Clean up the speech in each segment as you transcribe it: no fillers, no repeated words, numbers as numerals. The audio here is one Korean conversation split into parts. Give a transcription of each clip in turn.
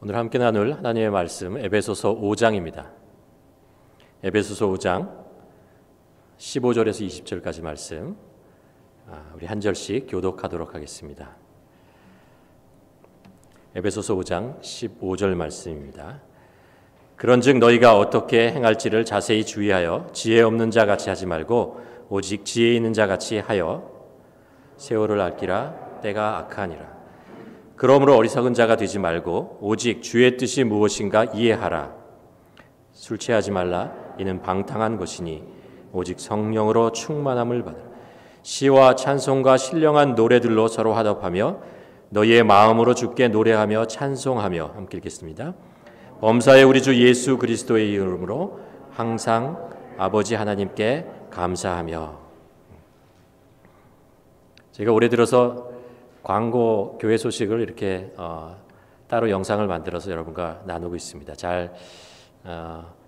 오늘 함께 나눌 하나님의 말씀 에베소서 5장입니다. 에베소서 5장 15절에서 20절까지 말씀 우리 한 절씩 교독하도록 하겠습니다. 에베소서 5장 15절 말씀입니다. 그런즉 너희가 어떻게 행할지를 자세히 주의하여 지혜 없는 자 같이 하지 말고 오직 지혜 있는 자 같이 하여 세월을 아끼라 때가 악하니라. 그러므로 어리석은 자가 되지 말고 오직 주의 뜻이 무엇인가 이해하라. 술 취하지 말라. 이는 방탕한 것이니 오직 성령으로 충만함을 받으라. 시와 찬송과 신령한 노래들로 서로 화답하며 너희의 마음으로 주께 노래하며 찬송하며 함께 읽겠습니다. 범사의 우리 주 예수 그리스도의 이름으로 항상 아버지 하나님께 감사하며. 제가 올해 들어서 광고 교회 소식을 이렇게 따로 영상을 만들어서 여러분과 나누고 있습니다. 잘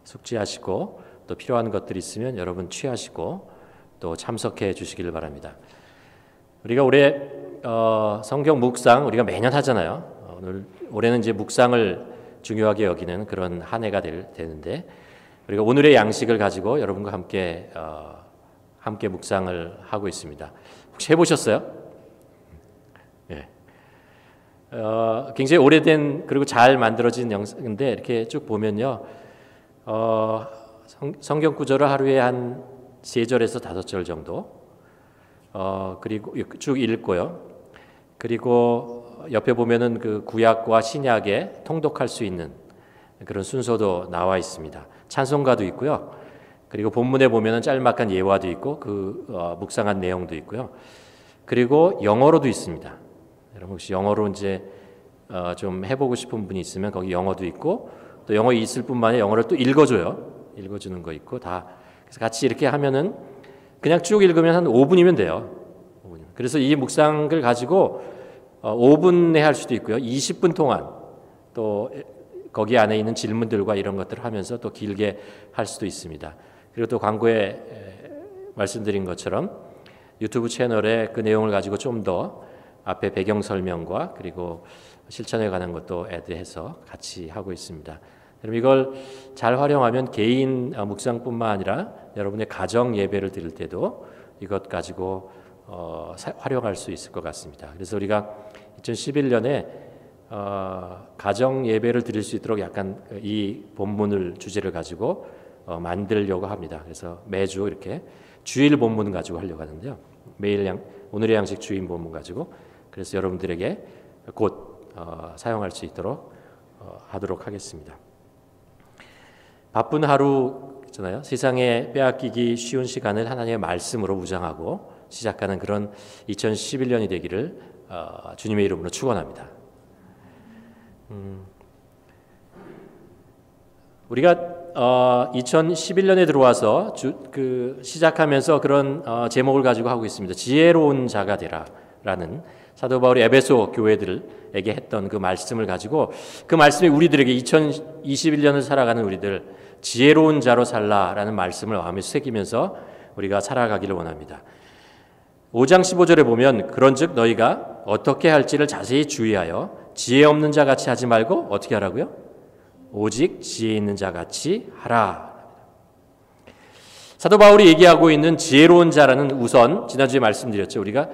숙지하시고 또 필요한 것들이 있으면 여러분 취하시고 또 참석해 주시기를 바랍니다. 우리가 올해 성경 묵상 우리가 매년 하잖아요. 올해는 이제 묵상을 중요하게 여기는 그런 한 해가 되는데 우리가 오늘의 양식을 가지고 여러분과 함께 묵상을 하고 있습니다. 혹시 해보셨어요? 네. 굉장히 오래된 그리고 잘 만들어진 영상인데 이렇게 쭉 보면요, 성경 구절을 하루에 한 3절에서 5절 정도, 그리고 쭉 읽고요. 그리고 옆에 보면은 그 구약과 신약에 통독할 수 있는 그런 순서도 나와 있습니다. 찬송가도 있고요. 그리고 본문에 보면은 짤막한 예화도 있고 그 묵상한 내용도 있고요. 그리고 영어로도 있습니다. 여러분 혹시 영어로 이제 좀 해보고 싶은 분이 있으면 거기 영어도 있고 또 영어 있을 뿐만 아니라 영어를 또 읽어주는 거 있고 다 그래서 같이 이렇게 하면은 그냥 쭉 읽으면 한 5분이면 돼요. 5분. 그래서 이 묵상을 가지고 5분에 할 수도 있고요. 20분 동안 또 거기 안에 있는 질문들과 이런 것들을 하면서 또 길게 할 수도 있습니다. 그리고 또 광고에 말씀드린 것처럼 유튜브 채널에 그 내용을 가지고 좀 더 앞에 배경 설명과 그리고 실천에 관한 것도 애드해서 같이 하고 있습니다. 그럼 이걸 잘 활용하면 개인 묵상뿐만 아니라 여러분의 가정 예배를 드릴 때도 이것 가지고 활용할 수 있을 것 같습니다. 그래서 우리가 2011년에 가정 예배를 드릴 수 있도록 약간 이 본문을 주제를 가지고 만들려고 합니다. 그래서 매주 이렇게 주일 본문 가지고 하려고 하는데요. 매일 오늘의 양식 주일 본문 가지고 그래서 여러분들에게 곧 사용할 수 있도록 하도록 하겠습니다. 바쁜 하루 있잖아요. 세상에 빼앗기기 쉬운 시간을 하나님의 말씀으로 무장하고 시작하는 그런 2011년이 되기를 주님의 이름으로 축원합니다. 우리가 2011년에 들어와서 시작하면서 그런 제목을 가지고 하고 있습니다. 지혜로운 자가 되라라는 사도 바울이 에베소 교회들에게 했던 그 말씀을 가지고 그 말씀이 우리들에게 2021년을 살아가는 우리들 지혜로운 자로 살라라는 말씀을 마음에 새기면서 우리가 살아가기를 원합니다. 5장 15절에 보면 그런즉 너희가 어떻게 할지를 자세히 주의하여 지혜 없는 자 같이 하지 말고 어떻게 하라고요? 오직 지혜 있는 자 같이 하라. 사도 바울이 얘기하고 있는 지혜로운 자라는 우선 지난주에 말씀드렸죠. 우리가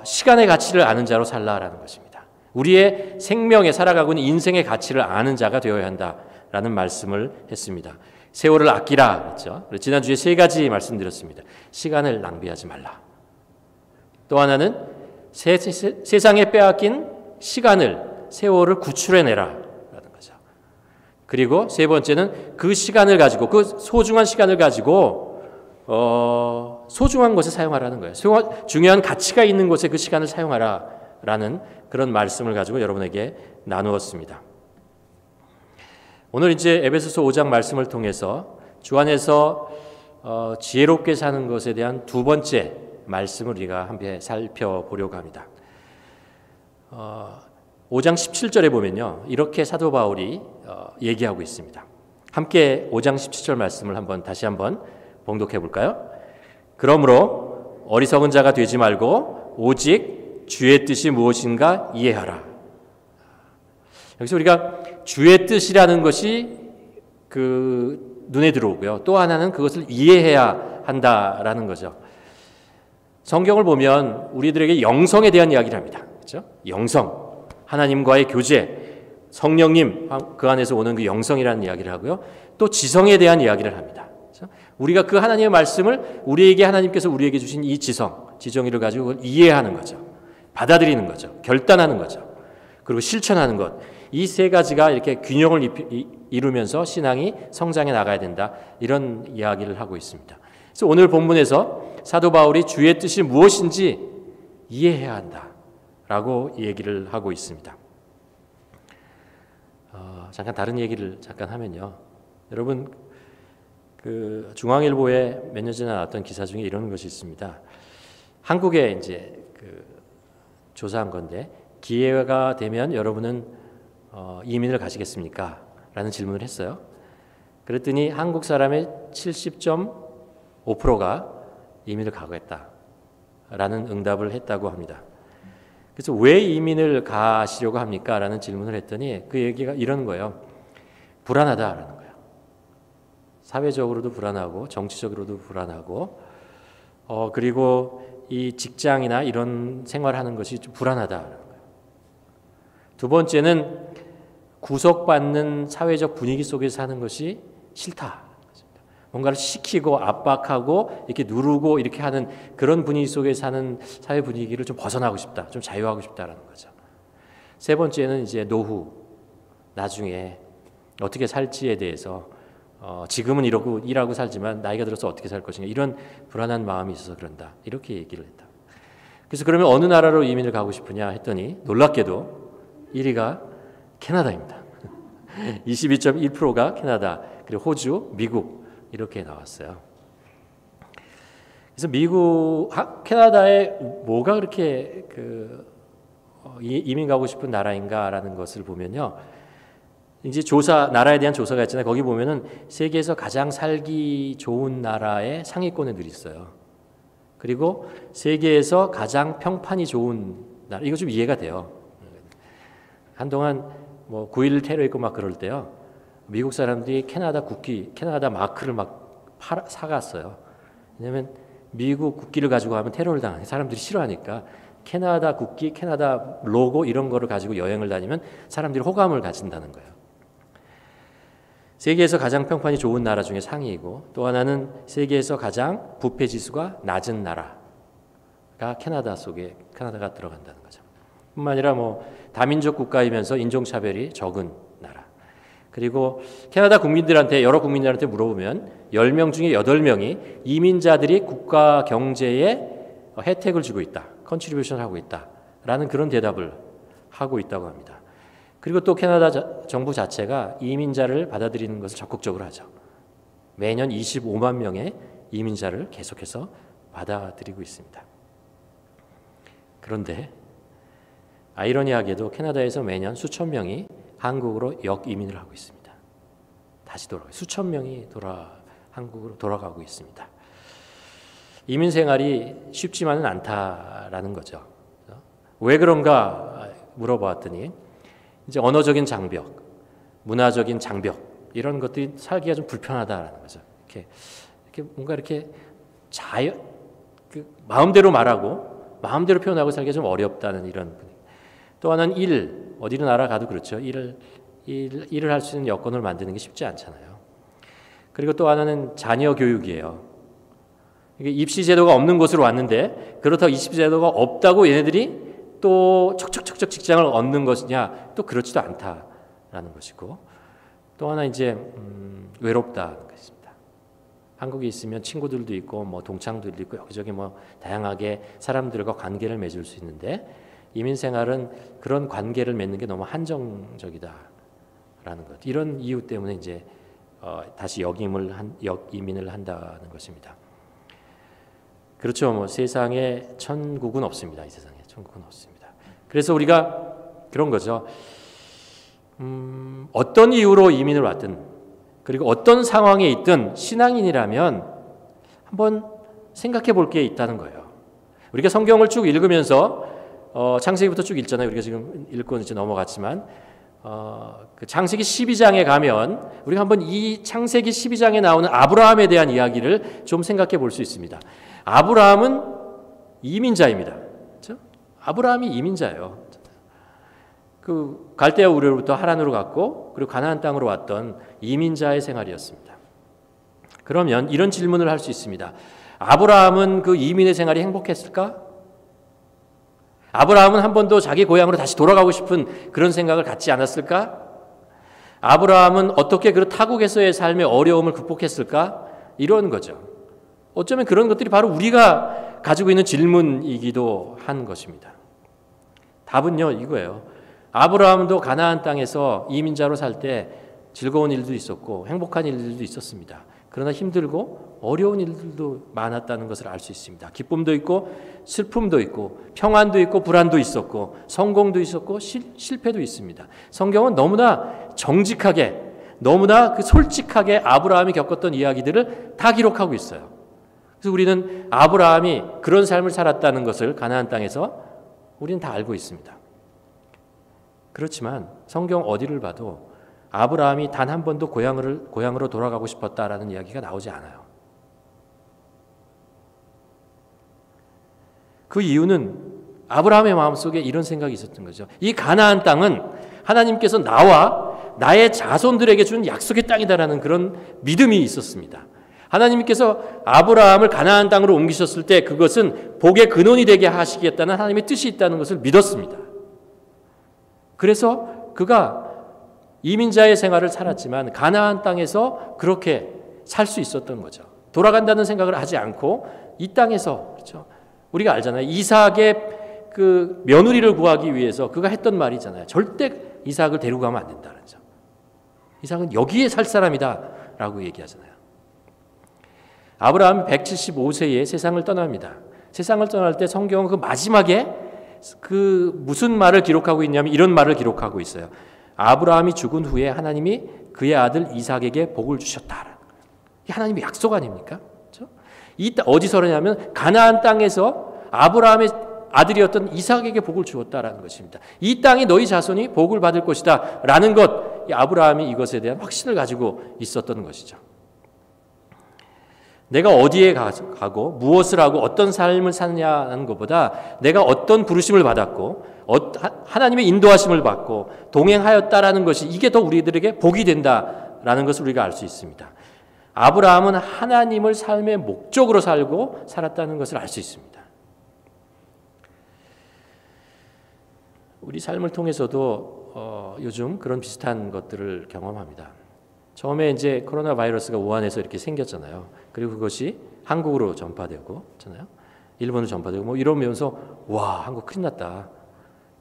시간의 가치를 아는 자로 살라라는 것입니다. 우리의 생명에 살아가고 있는 인생의 가치를 아는 자가 되어야 한다라는 말씀을 했습니다. 세월을 아끼라 그랬죠. 지난주에 3가지 말씀드렸습니다. 시간을 낭비하지 말라. 또 하나는 세상에 빼앗긴 세월을 구출해내라 라는 거죠. 그리고 3번째는 그 시간을 가지고 그 소중한 시간을 가지고 소중한 곳에 사용하라는 거예요. 중요한 가치가 있는 곳에 그 시간을 사용하라라는 그런 말씀을 가지고 여러분에게 나누었습니다. 오늘 이제 에베소서 5장 말씀을 통해서 주 안에서 지혜롭게 사는 것에 대한 2번째 말씀을 우리가 함께 살펴보려고 합니다. 5장 17절에 보면요. 이렇게 사도 바울이 얘기하고 있습니다. 함께 5장 17절 말씀을 다시 한번 봉독해 볼까요? 그러므로 어리석은 자가 되지 말고 오직 주의 뜻이 무엇인가 이해하라. 여기서 우리가 주의 뜻이라는 것이 그 눈에 들어오고요. 또 하나는 그것을 이해해야 한다라는 거죠. 성경을 보면 우리들에게 영성에 대한 이야기를 합니다. 그렇죠? 영성, 하나님과의 교제, 성령님 그 안에서 오는 그 영성이라는 이야기를 하고요. 또 지성에 대한 이야기를 합니다. 그렇죠? 우리가 그 하나님의 말씀을 우리에게 하나님께서 우리에게 주신 이 지성이를 가지고 그걸 이해하는 거죠. 받아들이는 거죠. 결단하는 거죠. 그리고 실천하는 것. 이 세 가지가 이렇게 균형을 이루면서 신앙이 성장해 나가야 된다. 이런 이야기를 하고 있습니다. 그래서 오늘 본문에서 사도 바울이 주의 뜻이 무엇인지 이해해야 한다라고 얘기를 하고 있습니다. 잠깐 다른 얘기를 잠깐 하면요. 여러분 그 중앙일보에 몇 년 전에 나왔던 기사 중에 이런 것이 있습니다. 한국에 이제 그 조사한 건데 기회가 되면 여러분은 이민을 가시겠습니까? 라는 질문을 했어요. 그랬더니 한국 사람의 70.5%가 이민을 가겠다라는 응답을 했다고 합니다. 그래서 왜 이민을 가시려고 합니까? 라는 질문을 했더니 그 얘기가 이런 거예요. 불안하다라는 거예요. 사회적으로도 불안하고 정치적으로도 불안하고 그리고 이 직장이나 이런 생활하는 것이 좀 불안하다라는 거예요. 두 번째는 구속받는 사회적 분위기 속에서 사는 것이 싫다. 뭔가를 시키고 압박하고 이렇게 누르고 이렇게 하는 그런 분위기 속에 사는 사회 분위기를 좀 벗어나고 싶다. 좀 자유하고 싶다라는 거죠. 세 번째는 이제 노후. 나중에 어떻게 살지에 대해서 지금은 이러고 일하고 살지만 나이가 들어서 어떻게 살 것인가 이런 불안한 마음이 있어서 그런다. 이렇게 얘기를 했다. 그래서 그러면 어느 나라로 이민을 가고 싶으냐 했더니 놀랍게도 1위가 캐나다입니다. 22.1%가 캐나다, 그리고 호주, 미국 이렇게 나왔어요. 그래서 캐나다에 뭐가 그렇게 이민 가고 싶은 나라인가라는 것을 보면요. 이제 나라에 대한 조사가 있잖아요. 거기 보면은 세계에서 가장 살기 좋은 나라의 상위권에 늘 있어요. 그리고 세계에서 가장 평판이 좋은 나라, 이거 좀 이해가 돼요. 한동안 뭐 9.11 테러 있고 막 그럴 때요. 미국 사람들이 캐나다 마크를 막 사갔어요. 왜냐하면 미국 국기를 가지고 가면 테러를 당하는 사람들이 싫어하니까 캐나다 국기, 캐나다 로고 이런 거를 가지고 여행을 다니면 사람들이 호감을 가진다는 거예요. 세계에서 가장 평판이 좋은 나라 중에 상위이고 또 하나는 세계에서 가장 부패 지수가 낮은 나라가 캐나다가 들어간다는 거죠. 뿐만 아니라 뭐 다민족 국가이면서 인종차별이 적은 나라. 그리고 캐나다 여러 국민들한테 물어보면 10명 중에 8명이 이민자들이 국가 경제에 혜택을 주고 있다. 컨트리뷰션을 하고 있다라는 그런 대답을 하고 있다고 합니다. 그리고 또 캐나다 정부 자체가 이민자를 받아들이는 것을 적극적으로 하죠. 매년 25만 명의 이민자를 계속해서 받아들이고 있습니다. 그런데 아이러니하게도 캐나다에서 매년 수천 명이 한국으로 역이민을 하고 있습니다. 다시 수천 명이 한국으로 돌아가고 있습니다. 이민 생활이 쉽지만은 않다라는 거죠. 왜 그런가 물어봤더니 이제 언어적인 장벽, 문화적인 장벽 이런 것들이 살기가 좀 불편하다라는 거죠. 이렇게 뭔가 이렇게 마음대로 말하고 마음대로 표현하고 살기가 좀 어렵다는 이런 분위기. 또 하나는 어디로 나라가도 그렇죠. 일을 할 수 있는 여건을 만드는 게 쉽지 않잖아요. 그리고 또 하나는 자녀 교육이에요. 이게 입시 제도가 없는 곳으로 왔는데 그렇다고 입시 제도가 없다고 얘네들이 또 척척척척 직장을 얻는 것이냐? 또 그렇지도 않다라는 것이고 또 하나 이제 외롭다는 것입니다. 한국에 있으면 친구들도 있고 뭐 동창들도 있고 여기저기 뭐 다양하게 사람들과 관계를 맺을 수 있는데 이민 생활은 그런 관계를 맺는 게 너무 한정적이다라는 것. 이런 이유 때문에 이제 다시 역이민을 한다는 것입니다. 그렇죠. 뭐 세상에 천국은 없습니다. 이 세상에 천국은 없습니다. 그래서 우리가 그런 거죠. 어떤 이유로 이민을 왔든 그리고 어떤 상황에 있든 신앙인이라면 한번 생각해 볼 게 있다는 거예요. 우리가 성경을 쭉 읽으면서 창세기부터 쭉 읽잖아요. 우리가 지금 읽고 이제 넘어갔지만 그 창세기 12장에 가면 우리가 한번 이 창세기 12장에 나오는 아브라함에 대한 이야기를 좀 생각해 볼 수 있습니다. 아브라함은 이민자입니다. 그렇죠? 아브라함이 이민자예요. 그 갈대아 우르로부터 하란으로 갔고 그리고 가나안 땅으로 왔던 이민자의 생활이었습니다. 그러면 이런 질문을 할 수 있습니다. 아브라함은 그 이민의 생활이 행복했을까? 아브라함은 한 번도 자기 고향으로 다시 돌아가고 싶은 그런 생각을 갖지 않았을까? 아브라함은 어떻게 그 타국에서의 삶의 어려움을 극복했을까? 이런 거죠. 어쩌면 그런 것들이 바로 우리가 가지고 있는 질문이기도 한 것입니다. 답은요, 이거예요. 아브라함도 가나안 땅에서 이민자로 살 때 즐거운 일도 있었고 행복한 일들도 있었습니다. 그러나 힘들고 어려운 일들도 많았다는 것을 알 수 있습니다. 기쁨도 있고 슬픔도 있고 평안도 있고 불안도 있었고 성공도 있었고 실패도 있습니다. 성경은 너무나 정직하게 너무나 솔직하게 아브라함이 겪었던 이야기들을 다 기록하고 있어요. 그래서 우리는 아브라함이 그런 삶을 살았다는 것을 가나안 땅에서 우리는 다 알고 있습니다. 그렇지만 성경 어디를 봐도 아브라함이 단 한 번도 고향으로 돌아가고 싶었다라는 이야기가 나오지 않아요. 그 이유는 아브라함의 마음속에 이런 생각이 있었던 거죠. 이 가나안 땅은 하나님께서 나와 나의 자손들에게 준 약속의 땅이다라는 그런 믿음이 있었습니다. 하나님께서 아브라함을 가나안 땅으로 옮기셨을 때 그것은 복의 근원이 되게 하시겠다는 하나님의 뜻이 있다는 것을 믿었습니다. 그래서 그가 이민자의 생활을 살았지만 가나안 땅에서 그렇게 살 수 있었던 거죠. 돌아간다는 생각을 하지 않고 이 땅에서, 그렇죠? 우리가 알잖아요. 이삭의 그 며느리를 구하기 위해서 그가 했던 말이잖아요. 절대 이삭을 데리고 가면 안 된다는 점. 이삭은 여기에 살 사람이다라고 얘기하잖아요. 아브라함이 175세에 세상을 떠납니다. 세상을 떠날 때 성경은 그 마지막에 그 무슨 말을 기록하고 있냐면 이런 말을 기록하고 있어요. 아브라함이 죽은 후에 하나님이 그의 아들 이삭에게 복을 주셨다. 이게 하나님의 약속 아닙니까? 그렇죠? 어디서 그러냐면 가나안 땅에서 아브라함의 아들이었던 이삭에게 복을 주었다라는 것입니다. 이 땅이 너희 자손이 복을 받을 것이다 라는 것, 아브라함이 이것에 대한 확신을 가지고 있었던 것이죠. 내가 어디에 가고 무엇을 하고 어떤 삶을 사느냐는 것보다 내가 어떤 부르심을 받았고 하나님의 인도하심을 받고 동행하였다라는 것이 이게 더 우리들에게 복이 된다라는 것을 우리가 알 수 있습니다. 아브라함은 하나님을 삶의 목적으로 살고 살았다는 것을 알 수 있습니다. 우리 삶을 통해서도 요즘 그런 비슷한 것들을 경험합니다. 처음에 이제 코로나 바이러스가 우한에서 이렇게 생겼잖아요. 그리고 그것이 한국으로 전파되고, 잖아요. 일본으로 전파되고, 뭐 이러면서 와, 한국 큰일 났다.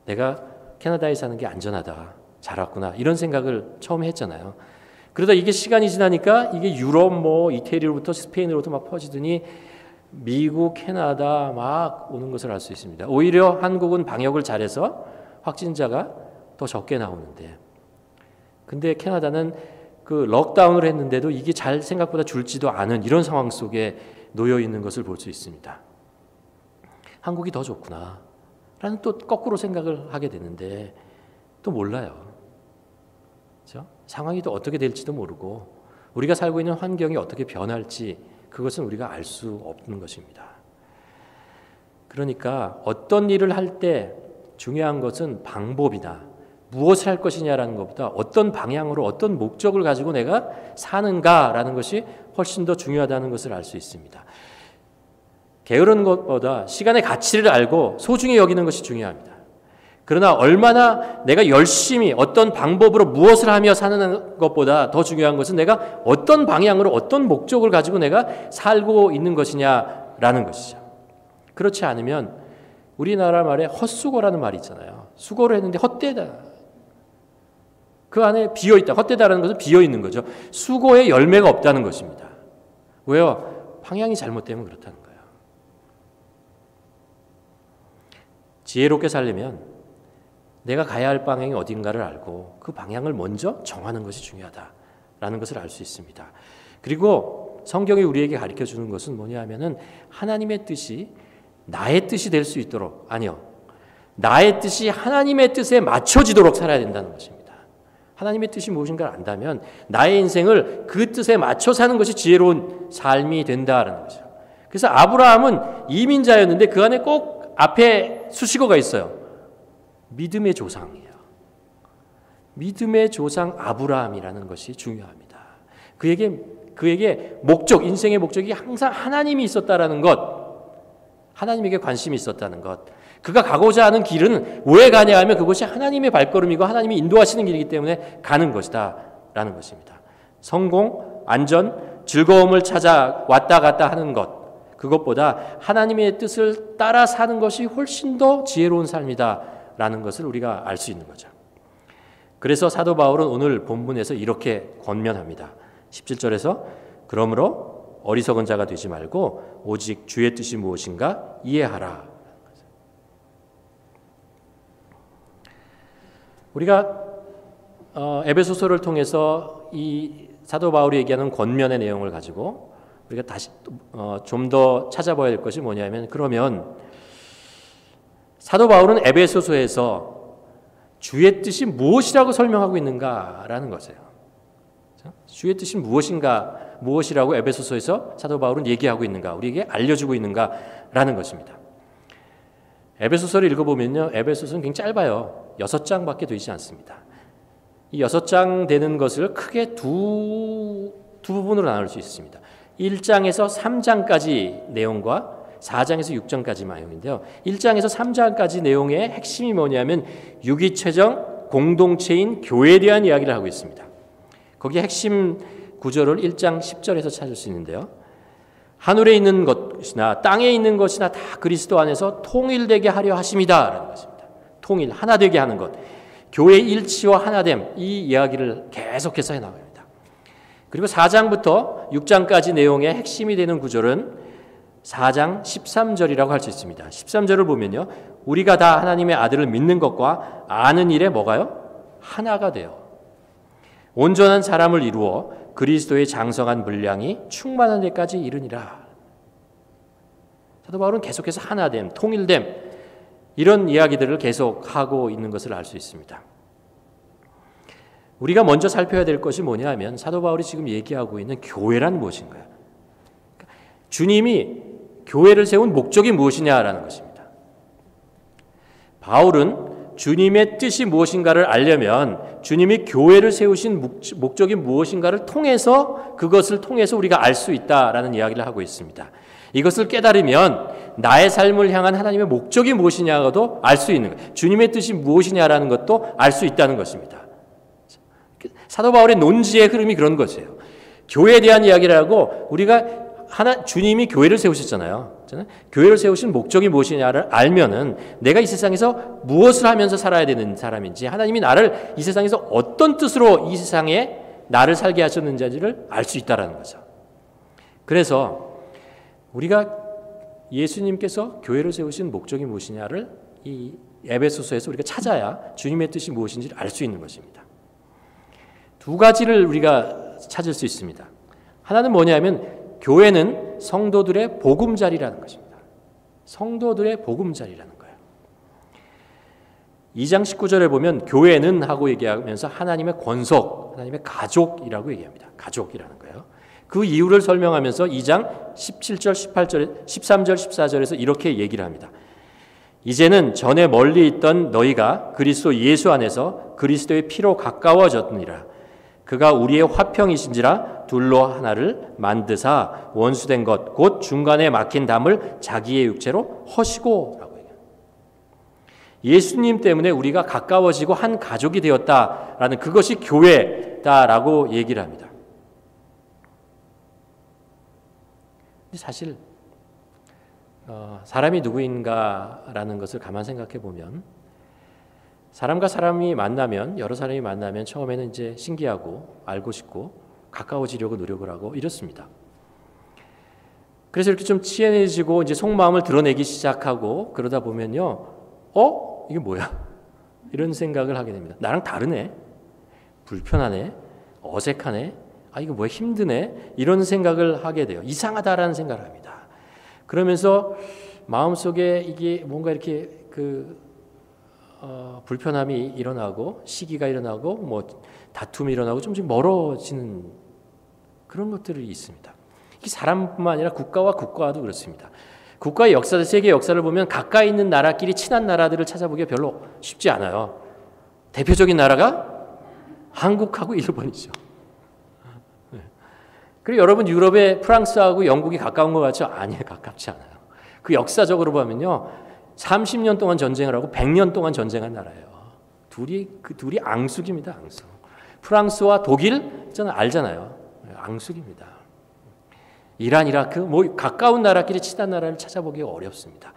내가 캐나다에 사는 게 안전하다. 잘 왔구나. 이런 생각을 처음에 했잖아요. 그러다 이게 시간이 지나니까 이게 유럽, 뭐 이태리로부터 스페인으로부터 막 퍼지더니 미국, 캐나다 막 오는 것을 알 수 있습니다. 오히려 한국은 방역을 잘해서 확진자가 더 적게 나오는데, 근데 캐나다는 그 럭다운을 했는데도 이게 잘 생각보다 줄지도 않은 이런 상황 속에 놓여 있는 것을 볼 수 있습니다. 한국이 더 좋구나 라는 또 거꾸로 생각을 하게 되는데 또 몰라요. 그렇죠? 상황이 또 어떻게 될지도 모르고 우리가 살고 있는 환경이 어떻게 변할지 그것은 우리가 알 수 없는 것입니다. 그러니까 어떤 일을 할 때 중요한 것은 방법이다. 무엇을 할 것이냐라는 것보다 어떤 방향으로 어떤 목적을 가지고 내가 사는가라는 것이 훨씬 더 중요하다는 것을 알 수 있습니다. 게으른 것보다 시간의 가치를 알고 소중히 여기는 것이 중요합니다. 그러나 얼마나 내가 열심히 어떤 방법으로 무엇을 하며 사는 것보다 더 중요한 것은 내가 어떤 방향으로 어떤 목적을 가지고 내가 살고 있는 것이냐라는 것이죠. 그렇지 않으면 우리나라 말에 헛수고라는 말이 있잖아요. 수고를 했는데 헛되다. 그 안에 비어있다. 헛되다라는 것은 비어있는 거죠. 수고의 열매가 없다는 것입니다. 왜요? 방향이 잘못되면 그렇다는 거예요. 지혜롭게 살려면 내가 가야 할 방향이 어딘가를 알고 그 방향을 먼저 정하는 것이 중요하다라는 것을 알 수 있습니다. 그리고 성경이 우리에게 가르쳐주는 것은 뭐냐 하면은 하나님의 뜻이 나의 뜻이 될 수 있도록, 아니요, 나의 뜻이 하나님의 뜻에 맞춰지도록 살아야 된다는 것입니다. 하나님의 뜻이 무엇인가를 안다면 나의 인생을 그 뜻에 맞춰 사는 것이 지혜로운 삶이 된다라는 거죠. 그래서 아브라함은 이민자였는데 그 안에 꼭 앞에 수식어가 있어요. 믿음의 조상이에요. 믿음의 조상 아브라함이라는 것이 중요합니다. 그에게 목적, 인생의 목적이 항상 하나님이 있었다라는 것, 하나님에게 관심이 있었다는 것. 그가 가고자 하는 길은 왜 가냐 하면 그것이 하나님의 발걸음이고 하나님이 인도하시는 길이기 때문에 가는 것이다 라는 것입니다. 성공, 안전, 즐거움을 찾아 왔다 갔다 하는 것, 그것보다 하나님의 뜻을 따라 사는 것이 훨씬 더 지혜로운 삶이다 라는 것을 우리가 알 수 있는 거죠. 그래서 사도 바울은 오늘 본문에서 이렇게 권면합니다. 17절에서 그러므로 어리석은 자가 되지 말고 오직 주의 뜻이 무엇인가 이해하라. 우리가 에베소서를 통해서 이 사도 바울이 얘기하는 권면의 내용을 가지고 우리가 다시 좀 더 찾아봐야 될 것이 뭐냐면, 그러면 사도 바울은 에베소서에서 주의 뜻이 무엇이라고 설명하고 있는가라는 것이에요. 주의 뜻이 무엇이라고 에베소서에서 사도 바울은 얘기하고 있는가, 우리에게 알려주고 있는가라는 것입니다. 에베소서를 읽어보면요, 에베소서는 굉장히 짧아요. 6장밖에 되지 않습니다. 이 6장 되는 것을 크게 두 부분으로 나눌 수 있습니다. 1장에서 3장까지 내용과 4장에서 6장까지 내용인데요. 1장에서 3장까지 내용의 핵심이 뭐냐면 유기체적 공동체인 교회에 대한 이야기를 하고 있습니다. 거기에 핵심 구절을 1장 10절에서 찾을 수 있는데요. 하늘에 있는 것이나 땅에 있는 것이나 다 그리스도 안에서 통일되게 하려 하심이다 라는 것입니다. 통일, 하나 되게 하는 것, 교회의 일치와 하나됨, 이 이야기를 계속해서 해나갑니다. 그리고 4장부터 6장까지 내용의 핵심이 되는 구절은 4장 13절이라고 할 수 있습니다. 13절을 보면요, 우리가 다 하나님의 아들을 믿는 것과 아는 일에 뭐가요? 하나가 되어 온전한 사람을 이루어 그리스도의 장성한 분량이 충만한 데까지 이르니라. 사도 바울은 계속해서 하나됨, 통일됨, 이런 이야기들을 계속하고 있는 것을 알 수 있습니다. 우리가 먼저 살펴야 될 것이 뭐냐 하면 사도 바울이 지금 얘기하고 있는 교회란 무엇인가요? 주님이 교회를 세운 목적이 무엇이냐라는 것입니다. 바울은 주님의 뜻이 무엇인가를 알려면 주님이 교회를 세우신 목적이 무엇인가를 통해서, 그것을 통해서 우리가 알 수 있다라는 이야기를 하고 있습니다. 이것을 깨달으면 나의 삶을 향한 하나님의 목적이 무엇이냐도 알 수 있는 거예요. 주님의 뜻이 무엇이냐라는 것도 알 수 있다는 것입니다. 사도 바울의 논지의 흐름이 그런 것이에요. 교회에 대한 이야기를 하고, 우리가 주님이 교회를 세우셨잖아요. 교회를 세우신 목적이 무엇이냐를 알면은 내가 이 세상에서 무엇을 하면서 살아야 되는 사람인지, 하나님이 나를 이 세상에서 어떤 뜻으로 이 세상에 나를 살게 하셨는지를 알 수 있다라는 거죠. 그래서 우리가 예수님께서 교회를 세우신 목적이 무엇이냐를 이 에베소서에서 우리가 찾아야 주님의 뜻이 무엇인지를 알 수 있는 것입니다. 두 가지를 우리가 찾을 수 있습니다. 하나는 뭐냐면 교회는 성도들의 보금자리라는 것입니다. 성도들의 보금자리라는 거예요. 2장 19절에 보면 교회는 하고 얘기하면서 하나님의 권속, 하나님의 가족이라고 얘기합니다. 가족이라는 거예요. 그 이유를 설명하면서 2장 17절, 18절, 13절, 14절에서 이렇게 얘기를 합니다. 이제는 전에 멀리 있던 너희가 그리스도 예수 안에서 그리스도의 피로 가까워졌느니라. 그가 우리의 화평이신지라 둘로 하나를 만드사 원수된 것 곧 중간에 막힌 담을 자기의 육체로 허시고 라고 얘기합니다. 예수님 때문에 우리가 가까워지고 한 가족이 되었다라는 그것이 교회다라고 얘기를 합니다. 근데 사실 사람이 누구인가라는 것을 가만 생각해 보면, 사람과 사람이 만나면, 여러 사람이 만나면 처음에는 이제 신기하고 알고 싶고 가까워지려고 노력을 하고 이렇습니다. 그래서 이렇게 좀 친해지고 이제 속마음을 드러내기 시작하고 그러다 보면요, 이게 뭐야? 이런 생각을 하게 됩니다. 나랑 다르네, 불편하네, 어색하네, 이거 뭐야, 힘드네, 이런 생각을 하게 돼요. 이상하다라는 생각을 합니다. 그러면서 마음속에 이게 뭔가 이렇게 불편함이 일어나고 시기가 일어나고 뭐 다툼이 일어나고 좀 멀어지는 그런 것들이 있습니다. 이 사람뿐만 아니라 국가와 국가도 그렇습니다. 국가의 역사, 세계 역사를 보면 가까이 있는 나라끼리 친한 나라들을 찾아보기가 별로 쉽지 않아요. 대표적인 나라가 한국하고 일본이죠. 그리고 여러분 유럽의 프랑스하고 영국이 가까운 것 같죠? 아니에요. 가깝지 않아요. 그 역사적으로 보면요. 30년 동안 전쟁을 하고 100년 동안 전쟁한 나라예요. 둘이 앙숙입니다. 앙숙. 프랑스와 독일 저는 알잖아요. 앙숙입니다. 이란, 이라크 뭐 가까운 나라끼리 친한 나라를 찾아보기가 어렵습니다.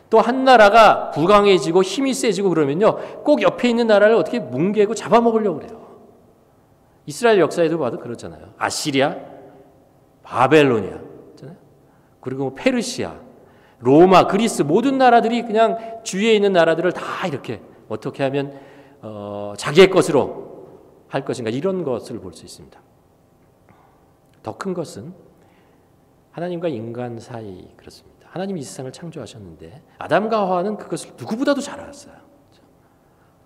또 한 나라가 불강해지고 힘이 세지고 그러면요. 꼭 옆에 있는 나라를 어떻게 뭉개고 잡아먹으려고 그래요. 이스라엘 역사에도 봐도 그렇잖아요. 아시리아, 바벨로니아, 그리고 뭐 페르시아, 로마, 그리스 모든 나라들이 그냥 주위에 있는 나라들을 다 이렇게 어떻게 하면 자기의 것으로 할 것인가 이런 것을 볼 수 있습니다. 더 큰 것은 하나님과 인간 사이 그렇습니다. 하나님이 이 세상을 창조하셨는데 아담과 하와는 그것을 누구보다도 잘 알았어요.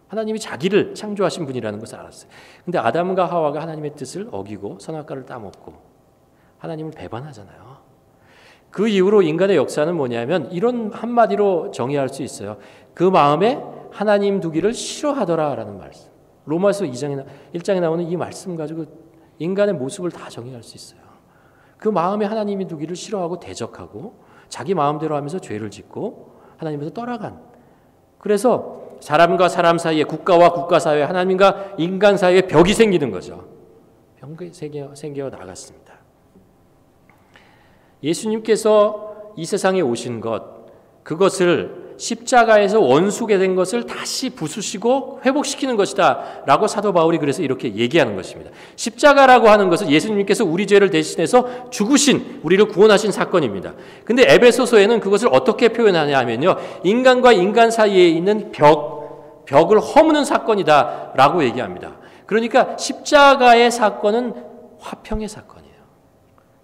하나님이 자기를 창조하신 분이라는 것을 알았어요. 근데 아담과 하와가 하나님의 뜻을 어기고 선악과를 따먹고 하나님을 배반하잖아요. 그 이후로 인간의 역사는 뭐냐면 이런 한마디로 정의할 수 있어요. 그 마음에 하나님 두기를 싫어하더라라는 말씀. 로마서 1장에 나오는 이 말씀 가지고 인간의 모습을 다 정의할 수 있어요. 그 마음에 하나님이 두기를 싫어하고 대적하고 자기 마음대로 하면서 죄를 짓고 하나님에서 떠나간. 그래서 사람과 사람 사이에 국가와 국가 사이에 하나님과 인간 사이에 벽이 생기는 거죠. 벽이 생겨 나갔습니다. 예수님께서 이 세상에 오신 것 그것을 십자가에서 원수게 된 것을 다시 부수시고 회복시키는 것이다 라고 사도 바울이 그래서 이렇게 얘기하는 것입니다. 십자가라고 하는 것은 예수님께서 우리 죄를 대신해서 죽으신 우리를 구원하신 사건입니다. 근데 에베소서에는 그것을 어떻게 표현하냐 하면요. 인간과 인간 사이에 있는 벽을 허무는 사건이다 라고 얘기합니다. 그러니까 십자가의 사건은 화평의 사건이에요.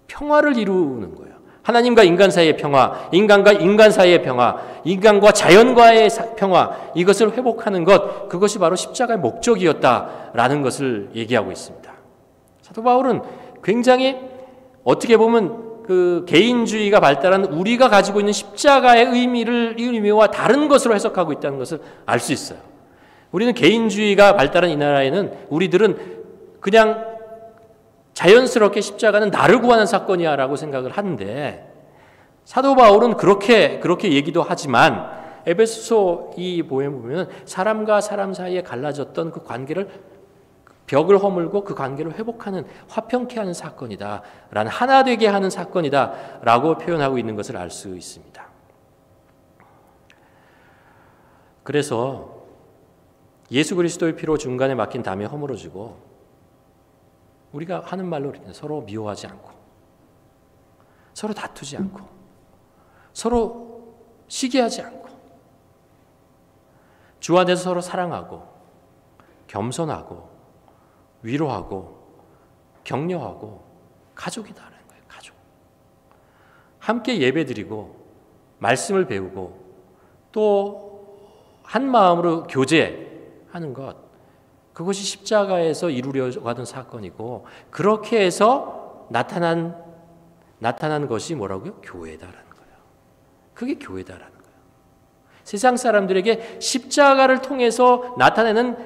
평화를 이루는 거예요. 하나님과 인간 사이의 평화, 인간과 인간 사이의 평화, 인간과 자연과의 평화, 이것을 회복하는 것, 그것이 바로 십자가의 목적이었다라는 것을 얘기하고 있습니다. 사도 바울은 굉장히 어떻게 보면 그 개인주의가 발달한 우리가 가지고 있는 십자가의 의미와 다른 것으로 해석하고 있다는 것을 알 수 있어요. 우리는 개인주의가 발달한 이 나라에는 우리들은 그냥 자연스럽게 십자가는 나를 구하는 사건이야 라고 생각을 하는데 사도 바울은 그렇게 얘기도 하지만 에베소서 이 보면 사람과 사람 사이에 갈라졌던 그 관계를 벽을 허물고 그 관계를 회복하는 화평케 하는 사건이다 라는 하나 되게 하는 사건이다 라고 표현하고 있는 것을 알 수 있습니다. 그래서 예수 그리스도의 피로 중간에 막힌 담이 허물어지고 우리가 하는 말로 서로 미워하지 않고 서로 다투지 않고 서로 시기하지 않고 주 안에서 서로 사랑하고 겸손하고 위로하고 격려하고 가족이다라는 거예요. 가족. 함께 예배드리고 말씀을 배우고 또 한 마음으로 교제하는 것 그것이 십자가에서 이루려고 하던 사건이고 그렇게 해서 나타난 것이 뭐라고요? 교회다라는 거예요. 그게 교회다라는 거예요. 세상 사람들에게 십자가를 통해서 나타내는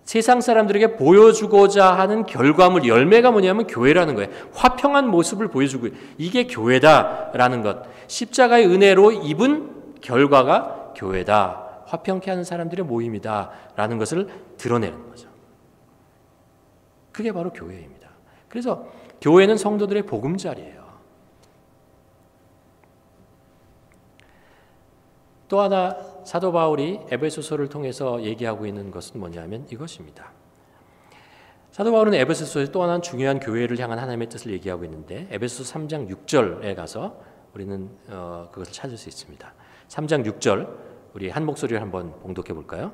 세상 사람들에게 보여주고자 하는 결과물, 열매가 뭐냐면 교회라는 거예요. 화평한 모습을 보여주고 이게 교회다라는 것. 십자가의 은혜로 입은 결과가 교회다. 화평케 하는 사람들의 모임이다라는 것을 드러내는 거죠. 그게 바로 교회입니다. 그래서 교회는 성도들의 보금자리예요. 또 하나 사도 바울이 에베소서를 통해서 얘기하고 있는 것은 뭐냐면 이것입니다. 사도 바울은 에베소서에서 또 하나 중요한 교회를 향한 하나님의 뜻을 얘기하고 있는데 에베소서 3장 6절에 가서 우리는 그것을 찾을 수 있습니다. 3장 6절 우리 한 목소리를 한번 봉독해 볼까요?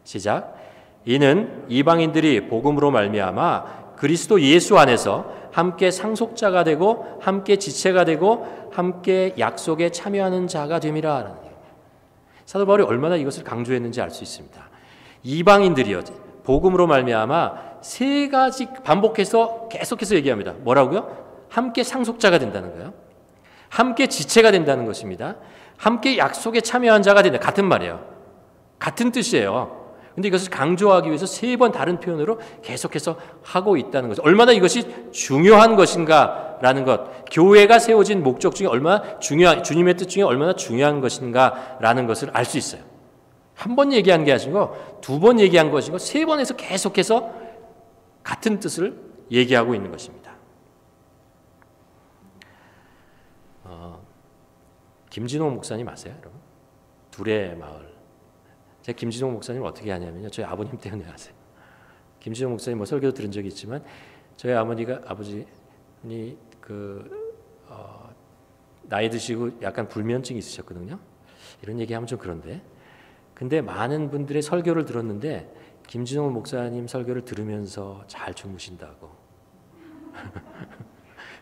시작. 이는 이방인들이 복음으로 말미암아 그리스도 예수 안에서 함께 상속자가 되고 함께 지체가 되고 함께 약속에 참여하는 자가 됨이라. 사도 바울이 얼마나 이것을 강조했는지 알 수 있습니다. 이방인들이요, 복음으로 말미암아 세 가지 반복해서 계속해서 얘기합니다. 뭐라고요? 함께 상속자가 된다는 거예요. 함께 지체가 된다는 것입니다. 함께 약속에 참여한 자가 된다. 같은 말이에요. 같은 뜻이에요. 근데 이것을 강조하기 위해서 세 번 다른 표현으로 계속해서 하고 있다는 것을, 얼마나 이것이 중요한 것인가라는 것, 교회가 세워진 목적 중에 얼마나 중요한, 주님의 뜻 중에 얼마나 중요한 것인가라는 것을 알 수 있어요. 한 번 얘기한 게 아니고 두 번 얘기한 것이고 세 번에서 계속해서 같은 뜻을 얘기하고 있는 것입니다. 김진호 목사님 아세요, 여러분? 둘의 마을. 제가 김진호 목사님을 어떻게 아냐면요, 저희 아버님 때문에 아세요. 김진호 목사님 설교도 들은 적이 있지만 저희 아버지 나이 드시고 약간 불면증이 있으셨거든요. 이런 얘기하면 좀 그런데, 근데 많은 분들의 설교를 들었는데 김진호 목사님 설교를 들으면서 잘 주무신다고.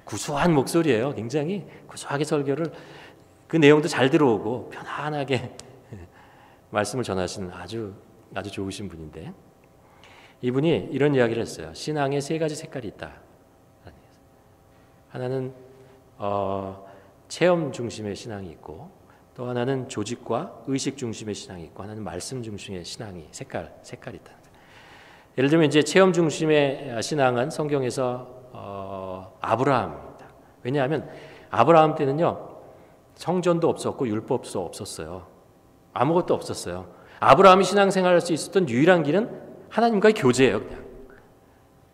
구수한 목소리예요. 굉장히 구수하게 설교를, 그 내용도 잘 들어오고 편안하게 말씀을 전하시는 아주 좋으신 분인데, 이분이 이런 이야기를 했어요. 신앙에 세 가지 색깔이 있다. 하나는 체험 중심의 신앙이 있고, 또 하나는 조직과 의식 중심의 신앙이 있고, 하나는 말씀 중심의 신앙이 색깔이 있다. 예를 들면 이제 체험 중심의 신앙은 성경에서 아브라함입니다. 왜냐하면 아브라함 때는요, 성전도 없었고 율법도 없었어요. 아무것도 없었어요. 아브라함이 신앙생활할 수 있었던 유일한 길은 하나님과의 교제예요. 그냥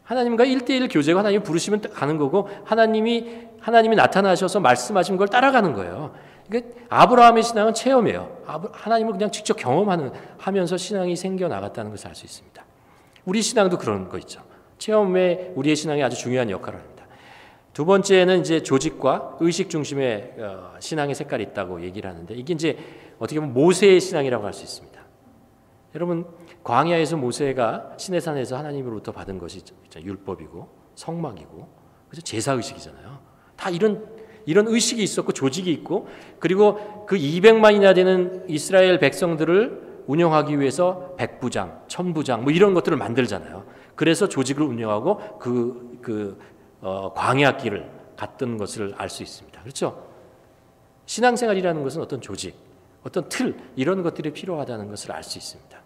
하나님과의 1대1 교제고, 하나님이 부르시면 가는 거고, 하나님이 나타나셔서 말씀하신 걸 따라가는 거예요. 그러니까 아브라함의 신앙은 체험이에요. 하나님을 그냥 직접 경험하면서 신앙이 생겨나갔다는 것을 알 수 있습니다. 우리 신앙도 그런 거 있죠. 체험에 우리의 신앙이 아주 중요한 역할을 합니다. 두 번째는 이제 조직과 의식 중심의 신앙의 색깔이 있다고 얘기를 하는데, 이게 이제 어떻게 보면 모세의 신앙이라고 할 수 있습니다. 여러분, 광야에서 모세가 시내산에서 하나님으로부터 받은 것이 율법이고 성막이고, 그래서 제사 의식이잖아요. 다 이런 의식이 있었고 조직이 있고, 그리고 그 200만이나 되는 이스라엘 백성들을 운영하기 위해서 백부장, 천부장 뭐 이런 것들을 만들잖아요. 그래서 조직을 운영하고 광야길을 갔던 것을 알 수 있습니다. 그렇죠? 신앙생활이라는 것은 어떤 조직, 어떤 틀, 이런 것들이 필요하다는 것을 알 수 있습니다.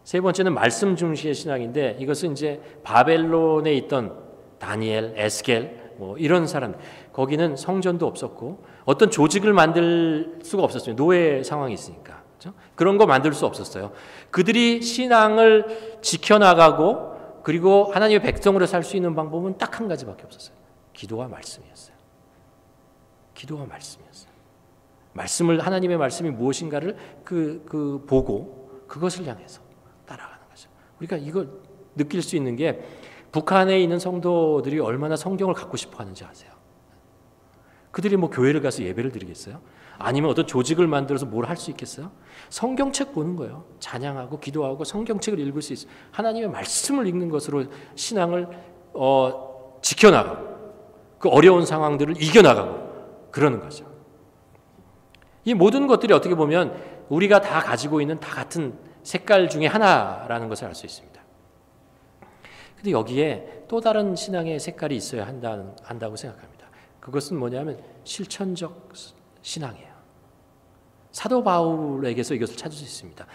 세 번째는 말씀 중심의 신앙인데, 이것은 이제 바벨론에 있던 다니엘, 에스겔 뭐 이런 사람, 거기는 성전도 없었고 어떤 조직을 만들 수가 없었어요. 노예 상황이 있으니까. 그렇죠? 그런 거 만들 수 없었어요. 그들이 신앙을 지켜나가고 그리고 하나님의 백성으로 살 수 있는 방법은 딱 한 가지밖에 없었어요. 기도와 말씀이었어요. 기도와 말씀이었어요. 하나님의 말씀이 무엇인가를 보고 그것을 향해서 따라가는 거죠. 우리가 이걸 느낄 수 있는 게, 북한에 있는 성도들이 얼마나 성경을 갖고 싶어 하는지 아세요? 그들이 뭐 교회를 가서 예배를 드리겠어요? 아니면 어떤 조직을 만들어서 뭘 할 수 있겠어요? 성경책 보는 거예요. 찬양하고 기도하고 성경책을 읽을 수 있어요. 하나님의 말씀을 읽는 것으로 신앙을 지켜나가고 그 어려운 상황들을 이겨나가고 그러는 거죠. 이 모든 것들이 어떻게 보면 우리가 다 가지고 있는 다 같은 색깔 중에 하나라는 것을 알 수 있습니다. 근데 여기에 또 다른 신앙의 색깔이 있어야 한다고 생각합니다. 그것은 뭐냐면 실천적 신앙이에요. 사도 바울에게서 이것을 찾을 수 있습니다.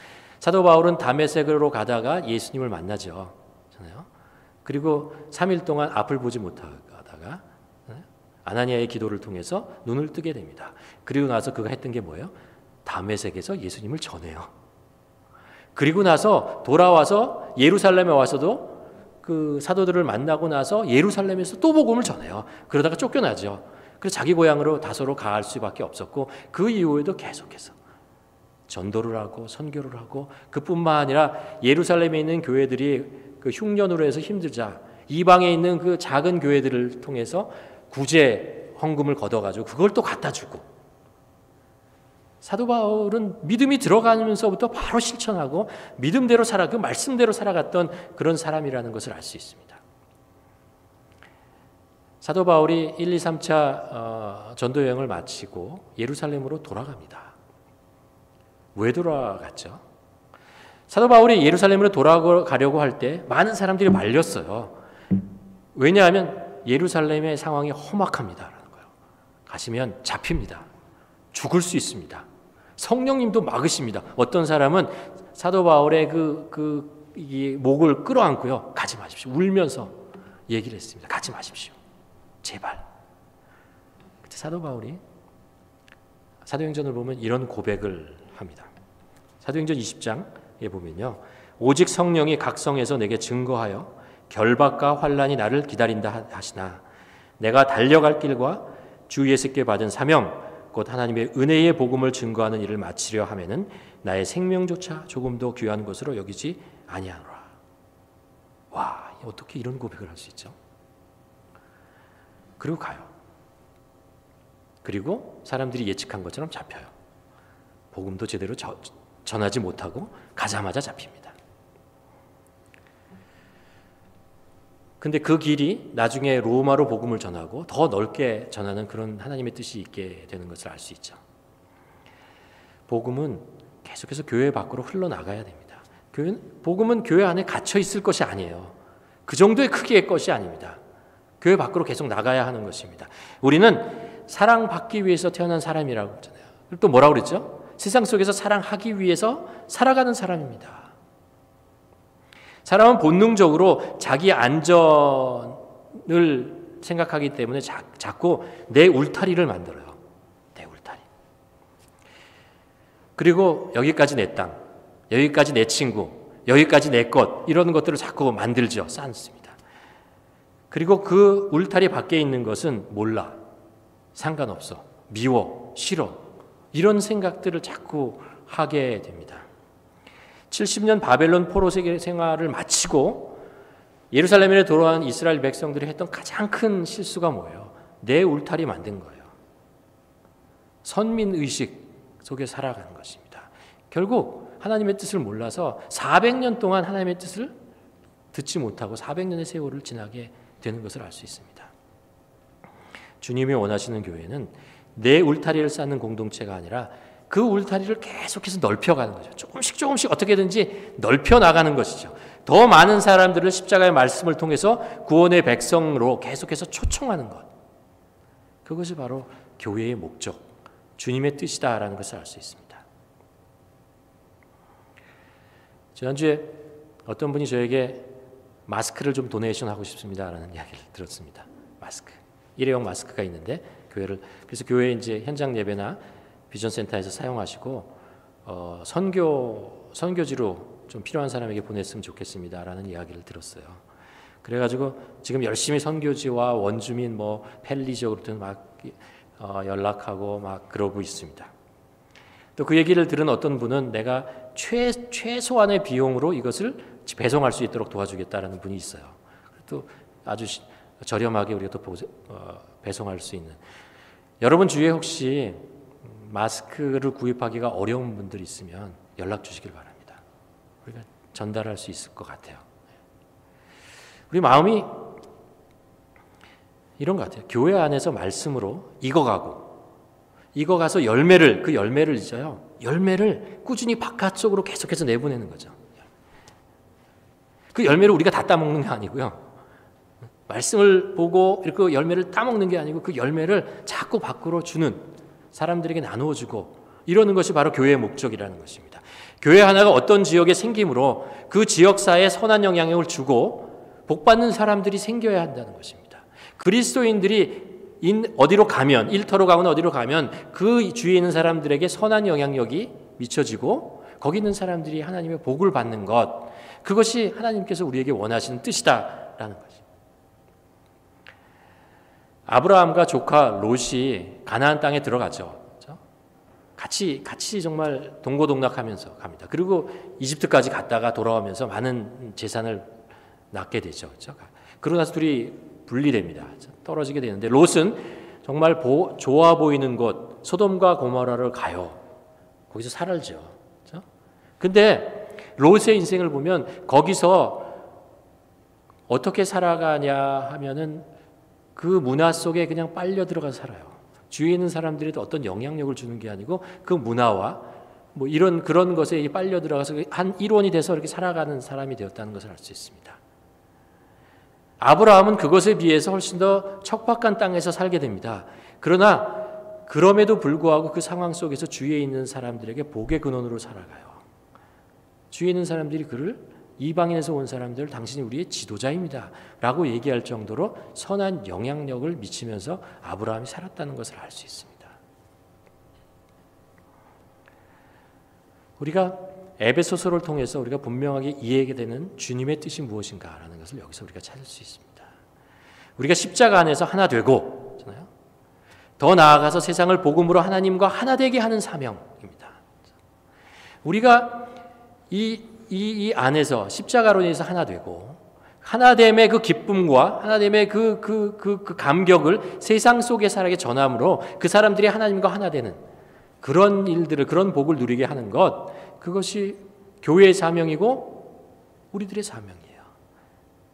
사도 바울은 다메섹으로 가다가 예수님을 만나죠. 그리고 3일 동안 앞을 보지 못하다가 아나니아의 기도를 통해서 눈을 뜨게 됩니다. 그리고 나서 그가 했던 게 뭐예요? 다메섹에서 예수님을 전해요. 그리고 나서 돌아와서 예루살렘에 와서도 그 사도들을 만나고 나서 예루살렘에서 또 복음을 전해요. 그러다가 쫓겨나죠. 그래서 자기 고향으로 다소로 갈 수밖에 없었고, 그 이후에도 계속해서 전도를 하고 선교를 하고, 그뿐만 아니라 예루살렘에 있는 교회들이 그 흉년으로 해서 힘들자 이방에 있는 그 작은 교회들을 통해서 구제 헌금을 걷어가지고 그걸 또 갖다 주고, 사도 바울은 믿음이 들어가면서부터 바로 실천하고 믿음대로 그 말씀대로 살아갔던 그런 사람이라는 것을 알 수 있습니다. 사도 바울이 1, 2, 3차 전도 여행을 마치고 예루살렘으로 돌아갑니다. 왜 돌아갔죠? 사도 바울이 예루살렘으로 돌아가려고 할 때 많은 사람들이 말렸어요. 왜냐하면 예루살렘의 상황이 험악합니다. 가시면 잡힙니다. 죽을 수 있습니다. 성령님도 막으십니다. 어떤 사람은 사도 바울의 이 목을 끌어안고요. 가지 마십시오. 울면서 얘기를 했습니다. 가지 마십시오. 제발. 그때 사도 바울이 사도행전을 보면 이런 고백을 합니다. 사도행전 20장에 보면요. 오직 성령이 각 성에서 내게 증거하여 결박과 환난이 나를 기다린다 하시나 내가 달려갈 길과 주 예수께 받은 사명 곧 하나님의 은혜의 복음을 증거하는 일을 마치려 하면은 나의 생명조차 조금도 귀한 것으로 여기지 아니하노라. 와, 어떻게 이런 고백을 할 수 있죠? 그리고 가요. 그리고 사람들이 예측한 것처럼 잡혀요. 복음도 제대로 전하지 못하고 가자마자 잡힙니다. 근데 그 길이 나중에 로마로 복음을 전하고 더 넓게 전하는 그런 하나님의 뜻이 있게 되는 것을 알 수 있죠. 복음은 계속해서 교회 밖으로 흘러나가야 됩니다. 복음은 교회 안에 갇혀 있을 것이 아니에요. 그 정도의 크기의 것이 아닙니다. 교회 밖으로 계속 나가야 하는 것입니다. 우리는 사랑받기 위해서 태어난 사람이라고 했잖아요. 또 뭐라고 그랬죠? 세상 속에서 사랑하기 위해서 살아가는 사람입니다. 사람은 본능적으로 자기 안전을 생각하기 때문에 자꾸 내 울타리를 만들어요. 내 울타리. 그리고 여기까지 내 땅, 여기까지 내 친구, 여기까지 내 것, 이런 것들을 자꾸 만들죠. 쌓습니다. 그리고 그 울타리 밖에 있는 것은 몰라, 상관없어, 미워, 싫어, 이런 생각들을 자꾸 하게 됩니다. 70년 바벨론 포로 생활을 마치고 예루살렘에 돌아온 이스라엘 백성들이 했던 가장 큰 실수가 뭐예요? 내 울타리 만든 거예요. 선민의식 속에 살아가는 것입니다. 결국 하나님의 뜻을 몰라서 400년 동안 하나님의 뜻을 듣지 못하고 400년의 세월을 지나게 되는 것을 알 수 있습니다. 주님이 원하시는 교회는 내 울타리를 쌓는 공동체가 아니라 그 울타리를 계속해서 넓혀가는 거죠. 조금씩 어떻게든지 넓혀 나가는 것이죠. 더 많은 사람들을 십자가의 말씀을 통해서 구원의 백성으로 계속해서 초청하는 것. 그것이 바로 교회의 목적, 주님의 뜻이다라는 것을 알 수 있습니다. 지난주에 어떤 분이 저에게 마스크를 좀 도네이션 하고 싶습니다라는 이야기를 들었습니다. 마스크. 일회용 마스크가 있는데 그래서 교회 이제 현장 예배나 비전센터에서 사용하시고 선교지로 좀 필요한 사람에게 보냈으면 좋겠습니다라는 이야기를 들었어요. 그래가지고 지금 열심히 선교지와 원주민 펠리 지역으로든 막 연락하고 막 그러고 있습니다. 또 그 얘기를 들은 어떤 분은 내가 최소한의 비용으로 이것을 배송할 수 있도록 도와주겠다라는 분이 있어요. 또 아주 저렴하게 우리가 또 배송할 수 있는. 여러분 주위에 혹시 마스크를 구입하기가 어려운 분들이 있으면 연락 주시길 바랍니다. 우리가 전달할 수 있을 것 같아요. 우리 마음이 이런 것 같아요. 교회 안에서 말씀으로 익어가서 그 열매를 있어요. 열매를 꾸준히 바깥쪽으로 계속해서 내보내는 거죠. 그 열매를 우리가 다 따먹는 게 아니고요. 말씀을 보고 그 열매를 따먹는 게 아니고 그 열매를 자꾸 밖으로 주는, 사람들에게 나누어주고 이러는 것이 바로 교회의 목적이라는 것입니다. 교회 하나가 어떤 지역에 생김으로 그 지역사회에 선한 영향력을 주고 복받는 사람들이 생겨야 한다는 것입니다. 그리스도인들이 어디로 가면, 일터로 가거나 어디로 가면 그 주위에 있는 사람들에게 선한 영향력이 미쳐지고 거기 있는 사람들이 하나님의 복을 받는 것, 그것이 하나님께서 우리에게 원하시는 뜻이다라는 거죠. 아브라함과 조카 롯이 가나안 땅에 들어가죠. 같이 정말 동고동락하면서 갑니다. 그리고 이집트까지 갔다가 돌아오면서 많은 재산을 낳게 되죠. 그러고 나서 둘이 분리됩니다. 떨어지게 되는데 롯은 정말 좋아 보이는 곳 소돔과 고모라를 가요. 거기서 살죠. 근데 롯의 인생을 보면 거기서 어떻게 살아가냐 하면은 그 문화 속에 그냥 빨려 들어가서 살아요. 주위에 있는 사람들이 어떤 영향력을 주는 게 아니고 그 문화와 뭐 이런 그런 것에 빨려 들어가서 한 일원이 돼서 이렇게 살아가는 사람이 되었다는 것을 알 수 있습니다. 아브라함은 그것에 비해서 훨씬 더 척박한 땅에서 살게 됩니다. 그러나 그럼에도 불구하고 그 상황 속에서 주위에 있는 사람들에게 복의 근원으로 살아가요. 주위에 있는 사람들이 그를 이방인에서 온 사람들 당신이 우리의 지도자입니다 라고 얘기할 정도로 선한 영향력을 미치면서 아브라함이 살았다는 것을 알 수 있습니다. 우리가 에베소서를 통해서 우리가 분명하게 이해하게 되는 주님의 뜻이 무엇인가라는 것을 여기서 우리가 찾을 수 있습니다. 우리가 십자가 안에서 하나 되고, 더 나아가서 세상을 복음으로 하나님과 하나 되게 하는 사명입니다. 우리가 이 안에서 십자가로 인해서 하나 되고 하나됨의 그 기쁨과 하나됨의 그 감격을 세상 속의 사람에게 전함으로 그 사람들이 하나님과 하나 되는 그런 일들을, 그런 복을 누리게 하는 것, 그것이 교회의 사명이고 우리들의 사명이에요.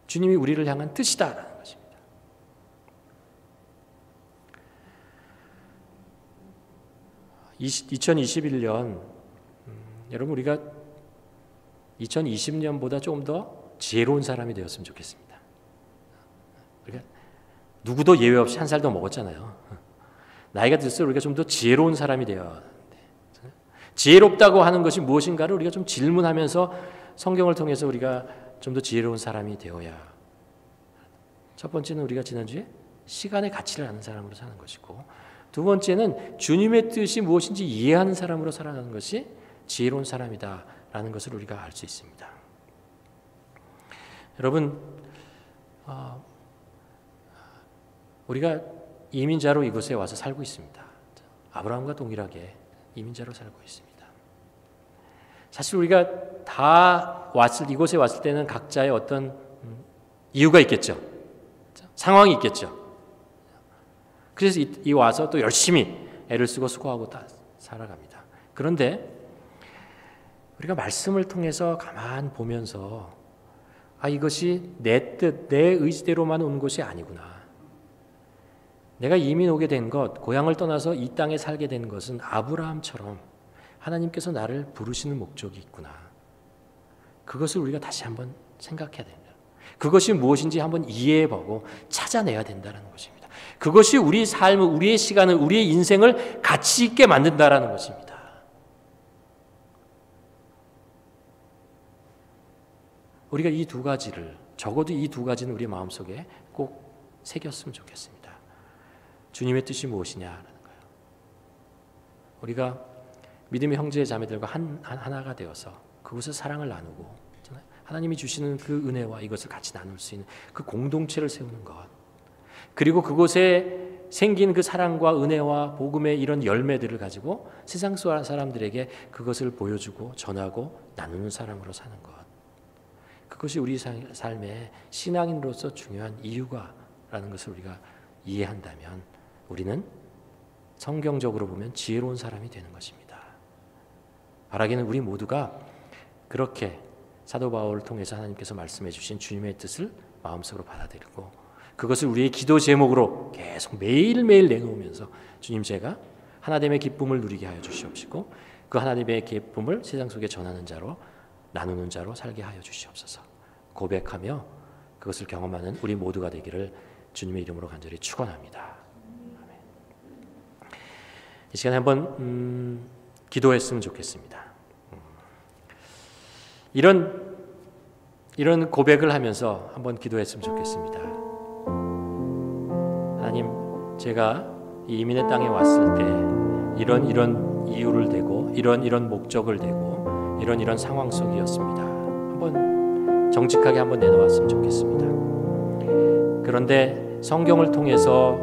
주님이 우리를 향한 뜻이다라는 것입니다. 이 2021년 여러분, 우리가 2020년보다 조금 더 지혜로운 사람이 되었으면 좋겠습니다. 우리가 누구도 예외 없이 한 살 더 먹었잖아요. 나이가 들수록 우리가 좀 더 지혜로운 사람이 되어야 하는데, 지혜롭다고 하는 것이 무엇인가를 우리가 좀 질문하면서 성경을 통해서 우리가 좀 더 지혜로운 사람이 되어야. 첫 번째는 우리가 지난주에 시간의 가치를 아는 사람으로 사는 것이고, 두 번째는 주님의 뜻이 무엇인지 이해하는 사람으로 살아가는 것이 지혜로운 사람이다라는 것을 우리가 알 수 있습니다. 여러분, 우리가 이민자로 이곳에 와서 살고 있습니다. 아브라함과 동일하게 이민자로 살고 있습니다. 사실 우리가 다 이곳에 왔을 때는 각자의 어떤 이유가 있겠죠. 상황이 있겠죠. 그래서 이 와서 또 열심히 애를 쓰고 수고하고 다 살아갑니다. 그런데 우리가 말씀을 통해서 가만 보면서 이것이 내 뜻, 내 의지대로만 온 것이 아니구나. 내가 이민 오게 된 것, 고향을 떠나서 이 땅에 살게 된 것은 아브라함처럼 하나님께서 나를 부르시는 목적이 있구나. 그것을 우리가 다시 한번 생각해야 된다. 그것이 무엇인지 한번 이해해보고 찾아내야 된다는 것입니다. 그것이 우리 삶을, 우리의 시간을, 우리의 인생을 가치 있게 만든다는 것입니다. 우리가 이 두 가지를, 적어도 이 두 가지는 우리 마음속에 꼭 새겼으면 좋겠습니다. 주님의 뜻이 무엇이냐라는 거예요. 우리가 믿음의 형제 자매들과 하나가 되어서 그곳에서 사랑을 나누고 하나님이 주시는 그 은혜와 이것을 같이 나눌 수 있는 그 공동체를 세우는 것, 그리고 그곳에 생긴 그 사랑과 은혜와 복음의 이런 열매들을 가지고 세상 사람들에게 그것을 보여주고 전하고 나누는 사람으로 사는 것, 그것이 우리 삶의 신앙인으로서 중요한 이유가라는 것을 우리가 이해한다면 우리는 성경적으로 보면 지혜로운 사람이 되는 것입니다. 바라기는 우리 모두가 그렇게 사도 바울을 통해서 하나님께서 말씀해 주신 주님의 뜻을 마음속으로 받아들이고 그것을 우리의 기도 제목으로 계속 매일매일 내놓으면서 주님, 제가 하나님의 기쁨을 누리게 하여 주시옵시고 그 하나님의 기쁨을 세상 속에 전하는 자로, 나누는 자로 살게 하여 주시옵소서 고백하며 그것을 경험하는 우리 모두가 되기를 주님의 이름으로 간절히 축원합니다. 아멘. 이 시간에 한번 기도했으면 좋겠습니다. 이런 고백을 하면서 한번 기도했으면 좋겠습니다. 하나님, 제가 이 이민의 땅에 왔을 때 이런 이유를 대고 이런 목적을 대고 이런 상황 속이었습니다. 한번 정직하게 한번 내놓았으면 좋겠습니다. 그런데 성경을 통해서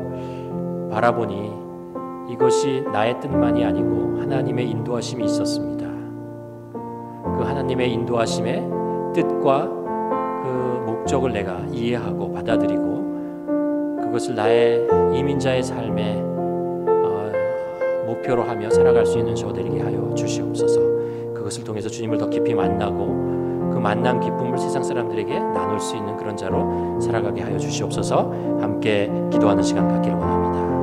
바라보니 이것이 나의 뜻만이 아니고 하나님의 인도하심이 있었습니다. 그 하나님의 인도하심의 뜻과 그 목적을 내가 이해하고 받아들이고 그것을 나의 이민자의 삶의 목표로 하며 살아갈 수 있는 저 되게 하여 주시옵소서. 그것을 통해서 주님을 더 깊이 만나고 그 만난 기쁨을 세상 사람들에게 나눌 수 있는 그런 자로 살아가게 하여 주시옵소서. 함께 기도하는 시간 갖기를 원합니다.